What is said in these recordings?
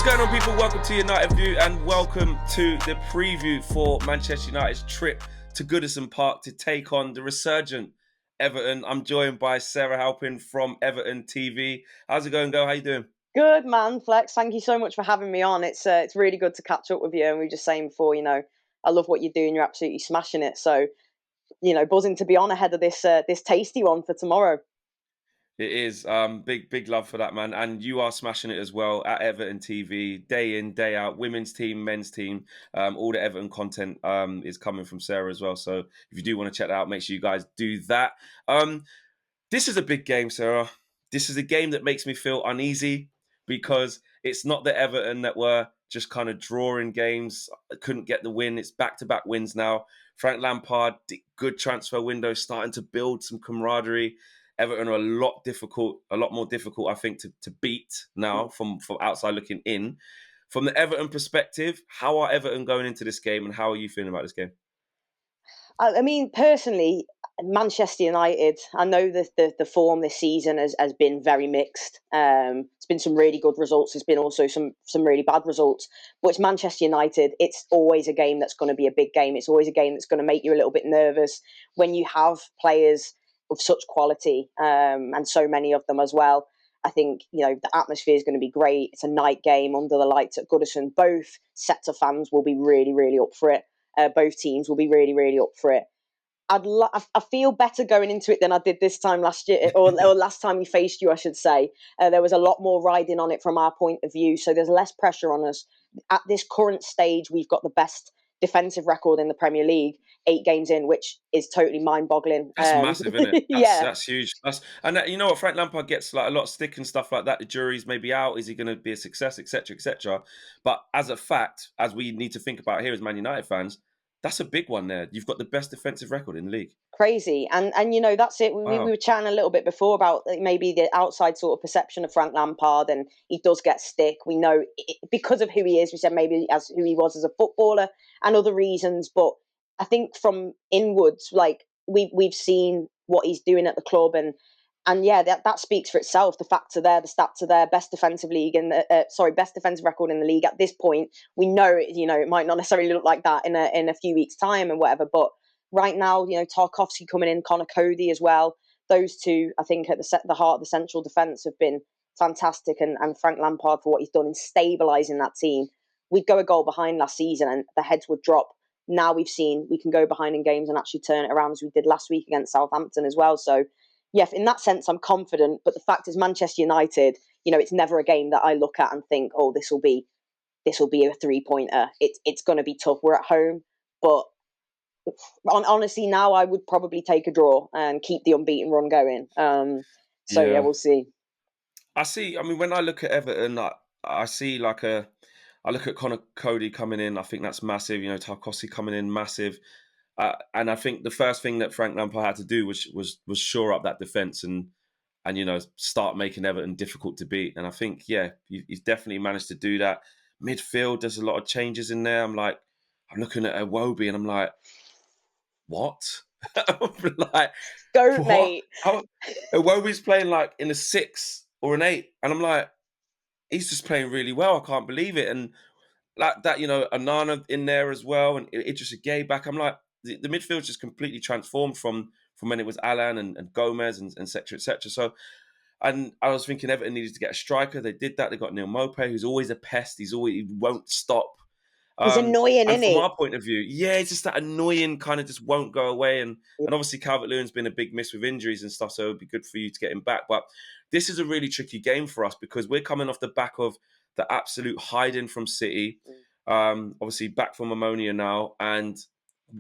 going on, people? Welcome to United View and welcome to the preview for Manchester United's trip to Goodison Park to take on the resurgent Everton. I'm joined by Sarah Halpin from Everton TV. How's it going, girl? How you doing? Good, man, Flex. Thank you so much for having me on. It's really good to catch up with you. And we were just saying before, I love what you're doing. You're absolutely smashing it. So, buzzing to be on ahead of this tasty one for tomorrow. It is big love for that, man. And you are smashing it as well at Everton TV, day in, day out. Women's team, men's team, all the Everton content is coming from Sarah as well. So if you do want to check that out, make sure you guys do that. This is a big game, Sarah. This is a game that makes me feel uneasy because it's not the Everton that were just kind of drawing games, couldn't get the win. It's back-to-back wins now. Frank Lampard, good transfer window, starting to build some camaraderie. Everton are a lot more difficult, I think, to beat now from outside looking in. From the Everton perspective, how are Everton going into this game and how are you feeling about this game? I mean, personally, Manchester United, I know that the form this season has been very mixed. It's been some really good results. There's been also some really bad results. But it's Manchester United. It's always a game that's going to be a big game. It's always a game that's going to make you a little bit nervous when you have players of such quality and so many of them as well. I think, the atmosphere is going to be great. It's a night game under the lights at Goodison. Both sets of fans will be really, really up for it. Both teams will be really, really up for it. I feel better going into it than I did this time last year, or last time we faced you, I should say. There was a lot more riding on it from our point of view, so there's less pressure on us. At this current stage, we've got the best defensive record in the Premier League, 8 games in, which is totally mind-boggling. That's massive, isn't it? That's huge. And you know what, Frank Lampard gets like a lot of stick and stuff like that. The jury's maybe out. Is he going to be a success, etc., etc.? But as a fact, as we need to think about here as Man United fans, that's a big one there. You've got the best defensive record in the league. Crazy. And that's it. We were chatting a little bit before about maybe the outside sort of perception of Frank Lampard, and he does get stick. We know because of who he is. We said maybe as who he was as a footballer and other reasons. But I think from inwards, like we've seen what he's doing at the club, and yeah, that speaks for itself. The facts are there, the stats are there. Best defensive record in the league at this point. We know it might not necessarily look like that in a few weeks' time and whatever, but right now, Tarkowski coming in, Connor Cody as well. Those two, I think, at the heart of the central defence have been fantastic, and Frank Lampard for what he's done in stabilising that team. We'd go a goal behind last season and the heads would drop. Now we've seen we can go behind in games and actually turn it around, as we did last week against Southampton as well. So, yeah, in that sense, I'm confident. But the fact is, Manchester United, it's never a game that I look at and think, oh, this will be a 3-pointer. It's going to be tough. We're at home, but honestly, now I would probably take a draw and keep the unbeaten run going. Yeah, we'll see. I mean, when I look at Everton, I see I look at Connor Cody coming in. I think that's massive. Tarkowski coming in, massive. And I think the first thing that Frank Lampard had to do was shore up that defence and start making Everton difficult to beat. And I think, he's definitely managed to do that. Midfield, there's a lot of changes in there. I'm looking at Iwobi and I'm like, what? Like, go, what? Mate. Iwobi's playing like in a 6 or an 8. And I'm like, he's just playing really well. I can't believe it. And like that, Anana in there as well. And Idrissa Gueye back. I'm like, the midfield's just completely transformed from when it was Alan and Gomez and et cetera, et cetera. So, and I was thinking Everton needed to get a striker. They did that. They got Neil Maupay, who's always a pest. He won't stop. He's annoying, isn't he? From our point of view, it's just that annoying kind of just won't go away. And obviously Calvert-Lewin's been a big miss with injuries and stuff, so it would be good for you to get him back. But this is a really tricky game for us because we're coming off the back of the absolute hiding from City. Obviously back from Ammonia now, and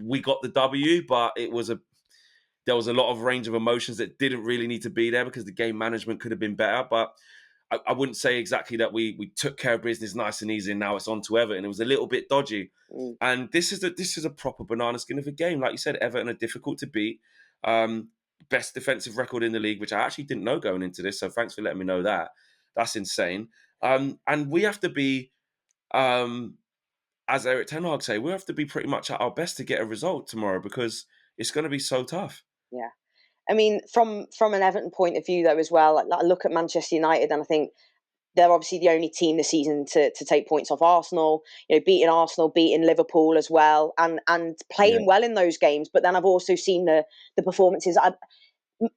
we got the W, but there was a lot of range of emotions that didn't really need to be there because the game management could have been better. But I wouldn't say exactly that we took care of business nice and easy and now it's on to Everton. It was a little bit dodgy. And this is a proper banana skin of a game. Like you said, Everton are difficult to beat. Best defensive record in the league, which I actually didn't know going into this. So thanks for letting me know that. That's insane. And we have to be, as Eric Ten Hag say, we have to be pretty much at our best to get a result tomorrow because it's going to be so tough. Yeah. I mean, from an Everton point of view, though, as well, I look at Manchester United and I think they're obviously the only team this season to take points off Arsenal. Beating Arsenal, beating Liverpool as well, and Yeah, playing well in those games. But then I've also seen the performances.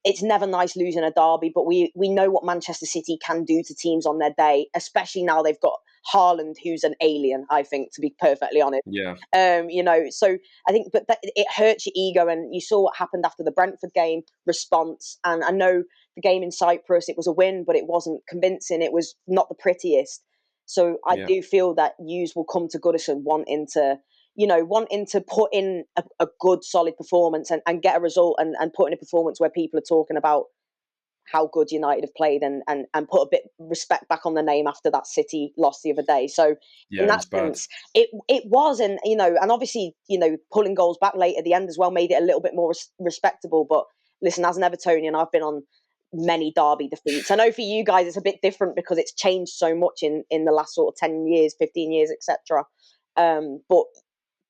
It's never nice losing a derby, but we know what Manchester City can do to teams on their day, especially now they've got Haaland, who's an alien, I think, to be perfectly honest. yeah, So I think, but it hurts your ego, and you saw what happened after the Brentford game response. And I know the game in Cyprus, it was a win, but it wasn't convincing. It was not the prettiest. So I yeah, do feel that yous will come to Goodison wanting to put in a good, solid performance and get a result and put in a performance where people are talking about how good United have played and put a bit of respect back on the name after that City loss the other day. So in yeah. It that was bad. sense, it was, and obviously pulling goals back late at the end as well made it a little bit more respectable. But listen, as an Evertonian, I've been on many derby defeats. I know for you guys it's a bit different because it's changed so much in the last sort of 10 years, 15 years, etc. But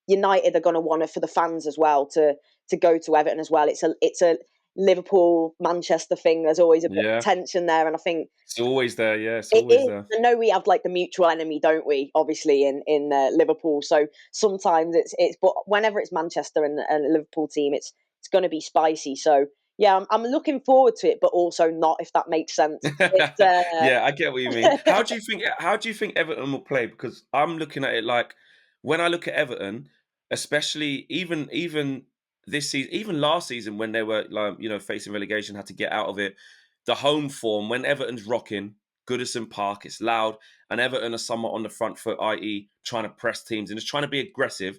United are going to want it for the fans as well to go to Everton as well. It's a Liverpool Manchester thing. There's always a bit of Yeah, tension there, and I think it's always there. Yeah, it's it always is. there. I know we have like the mutual enemy, don't we? Obviously in Liverpool. So sometimes but whenever it's Manchester and a Liverpool team, it's going to be spicy. So yeah, I'm looking forward to it, but also not, if that makes sense. It's Yeah, I get what you mean. How do you think? How do you think Everton will play? Because I'm looking at it like when I look at Everton, especially even this season, even last season when they were like facing relegation, had to get out of it. The home form when Everton's rocking, Goodison Park, it's loud, and Everton are somewhat on the front foot, i.e., trying to press teams and just trying to be aggressive.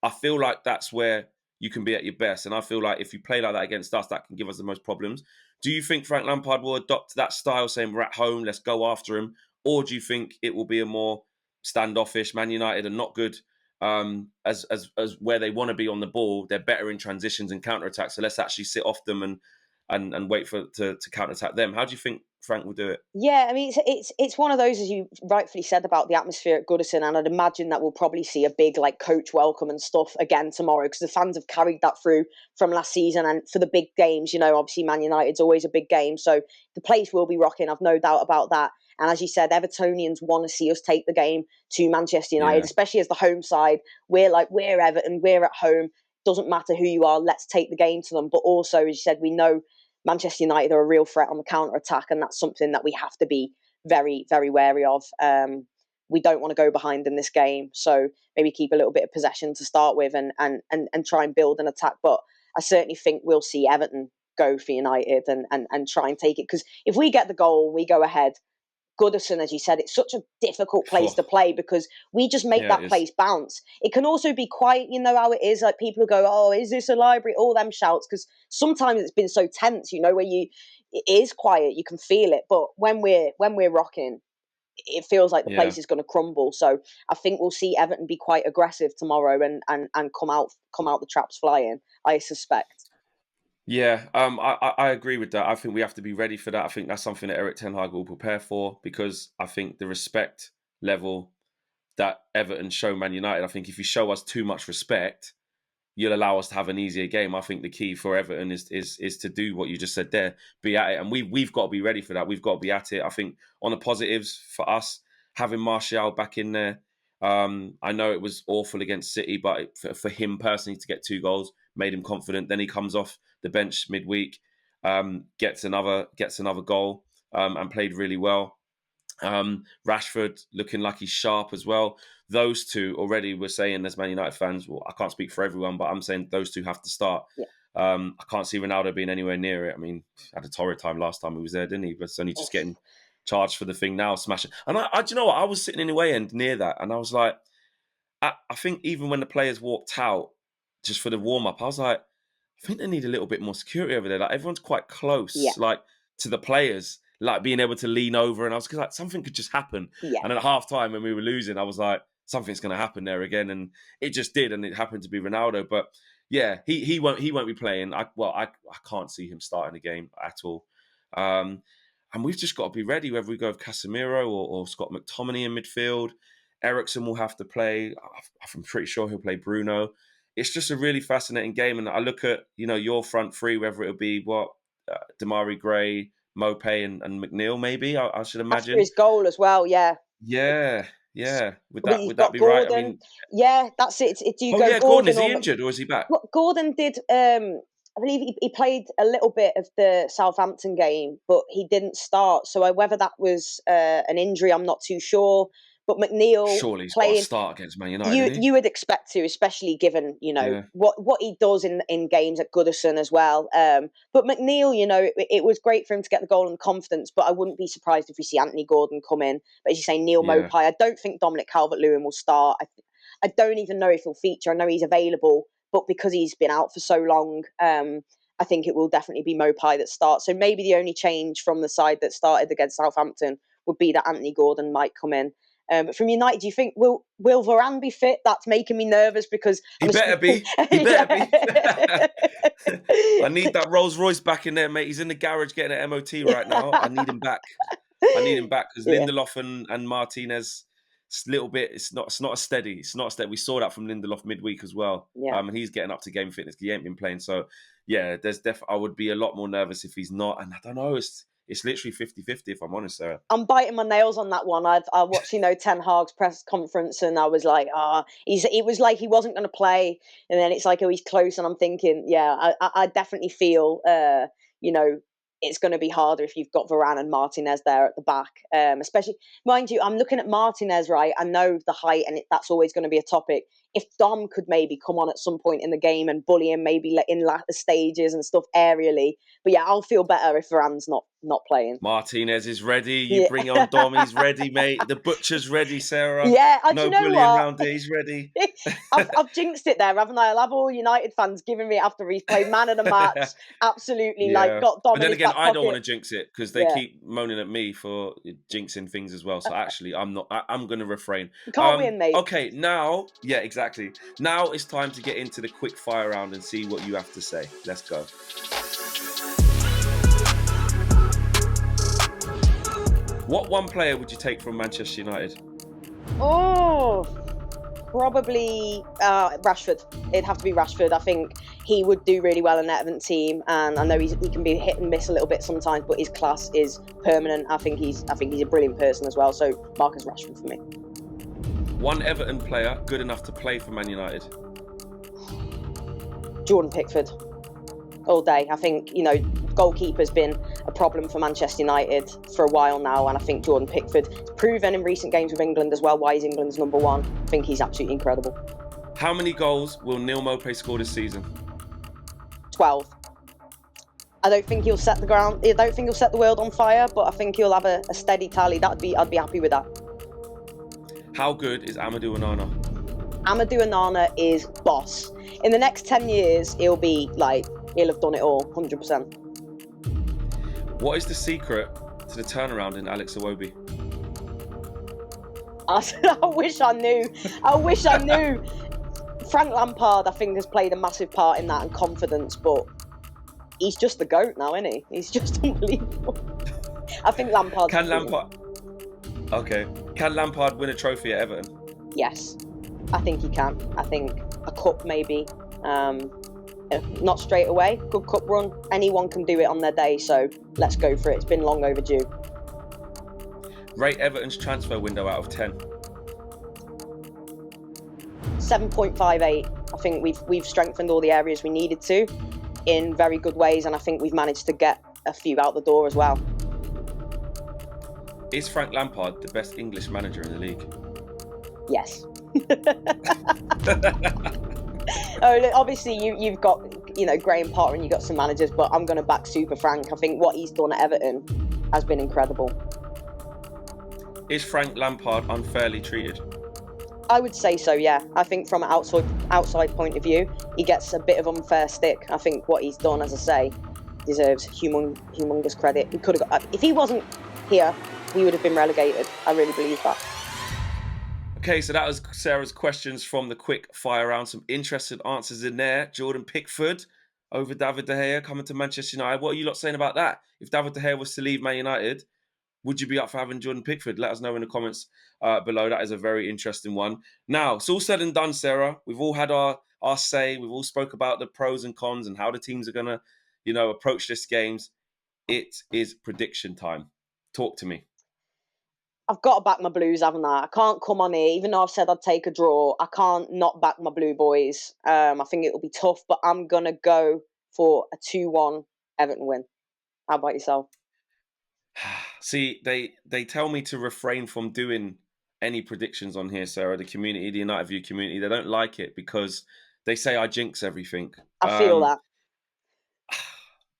I feel like that's where you can be at your best. And I feel like if you play like that against us, that can give us the most problems. Do you think Frank Lampard will adopt that style, saying we're at home, let's go after him? Or do you think it will be a more standoffish? Man United are not good as where they want to be on the ball. They're better in transitions and counterattacks. So let's actually sit off them and wait to counterattack them. How do you think Frank will do it? Yeah, I mean it's one of those, as you rightfully said, about the atmosphere at Goodison, and I'd imagine that we'll probably see a big like coach welcome and stuff again tomorrow because the fans have carried that through from last season, and for the big games, obviously Man United's always a big game, so the place will be rocking. I've no doubt about that. And as you said, Evertonians want to see us take the game to Manchester United, Yeah, especially as the home side. We're Everton, we're at home. Doesn't matter who you are, let's take the game to them. But also, as you said, we know Manchester United are a real threat on the counter attack, and that's something that we have to be very, very wary of. We don't want to go behind in this game, so maybe keep a little bit of possession to start with, and try and build an attack. But I certainly think we'll see Everton go for United and try and take it, because if we get the goal, we go ahead. Goodison, as you said, it's such a difficult place to play because we just make yeah, it that is. place bounce. It can also be quite, how it is. Like people who go, "Oh, is this a library?" All them shouts, because sometimes it's been so tense. Where it is quiet, you can feel it. But when we're rocking, it feels like the Yeah. place is going to crumble. So I think we'll see Everton be quite aggressive tomorrow and come out the traps flying, I suspect. Yeah, I agree with that. I think we have to be ready for that. I think that's something that Eric Ten Hag will prepare for because I think the respect level that Everton show Man United, I think if you show us too much respect, you'll allow us to have an easier game. I think the key for Everton is to do what you just said there, be at it, and we've got to be ready for that. We've got to be at it. I think on the positives for us, having Martial back in there. I know it was awful against City, but for him personally to get 2 goals made him confident. Then he comes off the bench midweek, gets another goal, and played really well. Rashford looking like he's sharp as well. Those two already we're saying as Man United fans, well, I can't speak for everyone, but I'm saying those two have to start. Yeah. I can't see Ronaldo being anywhere near it. I mean, had a torrid time last time he was there, didn't he? But it's only just getting charged for the thing now, smashing. And do you know what? I was sitting in the way end near that, and I was like, I think even when the players walked out just for the warm up, I was like, I think they need a little bit more security over there. Like everyone's quite Yeah, close, like to the players, like being able to lean over. And I was like, something could just happen. yeah. And at half time when we were losing, I was like, something's going to happen there again, and it just did. And it happened to be Ronaldo. But yeah, he won't be playing. I can't see him starting the game at all. And we've just got to be ready, whether we go with Casemiro or Scott McTominay in midfield. Ericsson will have to play. I'm pretty sure he'll play Bruno. It's just a really fascinating game. And I look at, your front three, whether it'll be Damari Gray, Mopay and McNeil, maybe, I should After imagine. his goal as well, yeah. Yeah, yeah. Would But you've that got be right? I Gordon. mean, Yeah, that's it. Do you oh go yeah, Gordon, is Gordon or he injured or is he back? Well, Gordon did. I believe he played a little bit of the Southampton game, but he didn't start. So whether that was an injury, I'm not too sure. But McNeil Surely he's got to playing, start against Man United, you isn't you would expect to, especially given he? Yeah. what he does in games at Goodison as well. But McNeil, it was great for him to get the goal and confidence. But I wouldn't be surprised if we see Anthony Gordon come in. But as you say, Neil Yeah. Maupay. I don't think Dominic Calvert-Lewin will start. I don't even know if he'll feature. I know he's available, but because he's been out for so long, I think it will definitely be Maupay that starts. So maybe the only change from the side that started against Southampton would be that Anthony Gordon might come in. But from United, do you think will Varane be fit? That's making me nervous because He better be. He better be. I need that Rolls Royce back in there, mate. He's in the garage getting an MOT right now. I need him back. Because Yeah. Lindelof and Martinez, it's a little bit. It's not a steady. It's not a steady. We saw that from Lindelof midweek as well. Yeah. And he's getting up to game fitness. He ain't been playing. So yeah, I would be a lot more nervous if he's not. And I don't know. It's literally 50-50 if I'm honest, Sarah. I'm biting my nails on that one. I watched, Ten Hag's press conference, and I was like, it was like he wasn't going to play, and then it's like, oh, he's close, and I'm thinking, yeah, I definitely feel, it's going to be harder if you've got Varane and Martinez there at the back, especially, mind you, I'm looking at Martinez, right? I know the height, and that's always going to be a topic. If Dom could maybe come on at some point in the game and bully him, maybe in latter stages and stuff aerially, but yeah, I'll feel better if Varane's not playing. Martinez is ready. You Yeah. bring on Dom. He's ready, mate. The butcher's ready, Sarah. Yeah, do No you know bullying what? around here. He's ready. I've jinxed it there, haven't I? I'll have all United fans giving me after he's played man of the match. Absolutely, Yeah. got Dom But in then his again, back I don't want to pocket. jinx it because they keep moaning at me for jinxing things as well. So actually, I'm not. I'm going to refrain. You can't win, mate. Okay, now, yeah, exactly. Now it's time to get into the quick fire round and see what you have to say. Let's go. What one player would you take from Manchester United? Oh, probably Rashford. It'd have to be Rashford. I think he would do really well in the Everton team, and I know he can be hit and miss a little bit sometimes, but his class is permanent. I think he's a brilliant person as well. So Marcus Rashford for me. One Everton player good enough to play for Man United? Jordan Pickford. All day. I think, goalkeeper's been a problem for Manchester United for a while now, and I think Jordan Pickford has proven in recent games with England as well why he's England's number one. I think he's absolutely incredible. How many goals will Neil Maupay score this season? 12. I don't think he'll set the world on fire, but I think he'll have a steady tally. I'd be happy with that. How good is Amadou Onana? Amadou Onana is boss. In the next 10 years, he'll have done it all, 100%. What is the secret to the turnaround in Alex Iwobi? I wish I knew. Frank Lampard, I think, has played a massive part in that and confidence, but he's just the GOAT now, isn't he? He's just unbelievable. I think Lampard. Can Lampard win a trophy at Everton? Yes, I think he can. I think a cup maybe. Not straight away. Good cup run. Anyone can do it on their day, so let's go for it. It's been long overdue. Rate Everton's transfer window out of 10. 7.58. I think we've strengthened all the areas we needed to in very good ways, and I think we've managed to get a few out the door as well. Is Frank Lampard the best English manager in the league? Yes. Obviously, you've got Graham Potter and you've got some managers, but I'm going to back Super Frank. I think what he's done at Everton has been incredible. Is Frank Lampard unfairly treated? I would say so, yeah. I think from an outside point of view, he gets a bit of unfair stick. I think what he's done, as I say, deserves humongous credit. He could have if he wasn't here, we would have been relegated. I really believe that. Okay, so that was Sarah's questions from the quick fire round. Some interesting answers in there. Jordan Pickford over David De Gea coming to Manchester United. What are you lot saying about that? If David De Gea was to leave Man United, would you be up for having Jordan Pickford? Let us know in the comments below. That is a very interesting one. Now, it's all said and done, Sarah. We've all had our say. We've all spoke about the pros and cons and how the teams are going to, approach this games. it is prediction time. Talk to me. I've got to back my Blues, haven't I? I can't come on here, even though I've said I'd take a draw. I can't not back my Blue Boys. I think it'll be tough, but I'm going to go for a 2-1 Everton win. How about yourself? See, they tell me to refrain from doing any predictions on here, Sarah. The community, the United View community, they don't like it because they say I jinx everything. I feel that.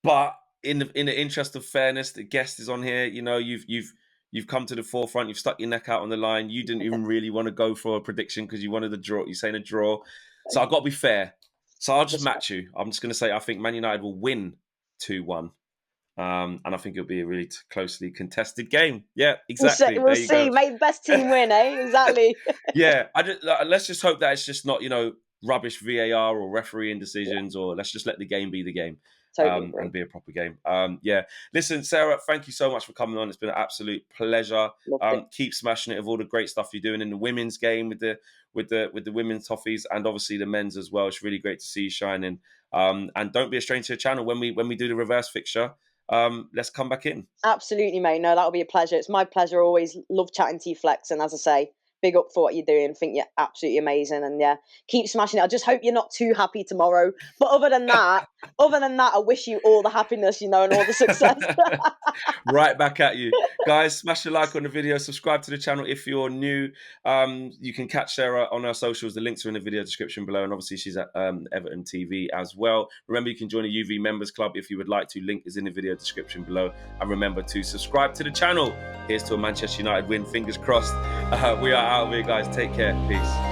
But in the interest of fairness, the guest is on here. You know, you've come to the forefront. You've stuck your neck out on the line. You didn't even really want to go for a prediction because you wanted a draw. You're saying a draw, so I've got to be fair. So I'll just match you. I'm just going to say I think Man United will win 2-1. And I think it'll be a really closely contested game. Yeah, exactly. We'll see. Make the best team win, eh? Exactly. Yeah, let's just hope that it's just not, rubbish VAR or refereeing decisions, or let's just let the game be the game. Totally and be a proper game. Yeah. Listen, Sarah, thank you so much for coming on. It's been an absolute pleasure. Keep smashing it with all the great stuff you're doing in the women's game with the women's toffees, and obviously the men's as well. It's really great to see you shining. And don't be a stranger to the channel when we do the reverse fixture. Let's come back in. Absolutely, mate. No, that'll be a pleasure. It's my pleasure. Always love chatting to you, Flex. And as I say, big up for what you're doing. Think you're absolutely amazing. And yeah, keep smashing it. I just hope you're not too happy tomorrow. But other than that, I wish you all the happiness, and all the success. Right back at you. Guys, smash a like on the video. Subscribe to the channel if you're new. You can catch Sarah on our socials. The links are in the video description below. And obviously she's at Everton TV as well. Remember, you can join the UV Members Club if you would like to. Link is in the video description below. And remember to subscribe to the channel. Here's to a Manchester United win. Fingers crossed. We are out of here, guys. Take care. Peace.